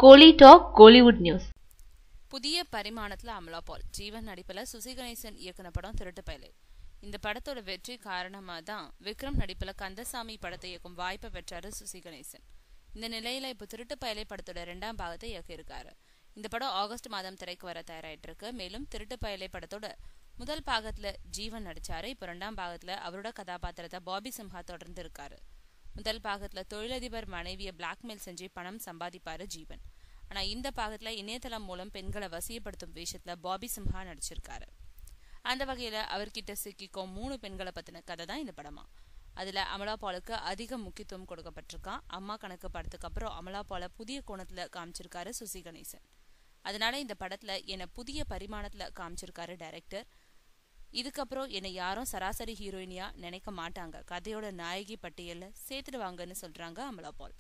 கோலி talk Kollywood news. புதிய பரிமாணத்துல அமலா பால் ஜீவன் நடிப்புல சுசி கணேசன் இயக்குன படம் திருட்டு பயலே. இந்த படத்தோட வெற்றி காரணமா தான் விக்ரம் நடிப்புல கந்தசாமி படத்தை இயக்கும் வாய்ப்பை பெற்றாரு சுசி கணேசன். இந்த நிலையில இப்போ திருட்டு பயலே படத்தோட 2ஆம் பாகத்தை இயக்கியிருக்காரு. இந்த படம் ஆகஸ்ட் மாதம் திரைக்கு வர தயாராயிட்டு இருக்கு. மேலும் திருட்டு பயலே படத்தோட முதல் பாகத்துல ஜீவன் நடிச்சாரு. இப்போ 2ஆம் பாகத்துல அவரோட கதாபாத்திரத்தை பாபி சிம்ஹா தொடர்ந்து இருக்காரு. முதல் பாகத்துல தொழிலதிபர் மனைவியை பிளாக்மெயில் செஞ்சு பணம் சம்பாதிப்பாரு ஜீவன். ஆனா இந்த பாகத்துல இணையதளம் மூலம் பெண்களை வசியப்படுத்தும் வேஷத்துல பாபி சிம்ஹா நடிச்சிருக்காரு. அந்த வகையில அவர்கிட்ட சிக்கிக்கும் 3 பெண்களை பத்தின கதை தான் இந்த படமா. அதுல அமலா பாலுக்கு அதிக முக்கியத்துவம் கொடுக்கப்பட்டிருக்கான். அம்மா கணக்கு படத்துக்கு அப்புறம் அமலா பாலை புதிய கோணத்துல காமிச்சிருக்காரு சுசி கணேசன். அதனால இந்த படத்துல என்ன புதிய பரிமாணத்துல காமிச்சிருக்காரு டைரக்டர். இதுக்கப்புறம் என்னை யாரும் சராசரி ஹீரோயினியா நினைக்க மாட்டாங்க, கதையோட நாயகி பட்டியல்ல சேர்த்துடுவாங்கன்னு சொல்றாங்க அமலா பால்.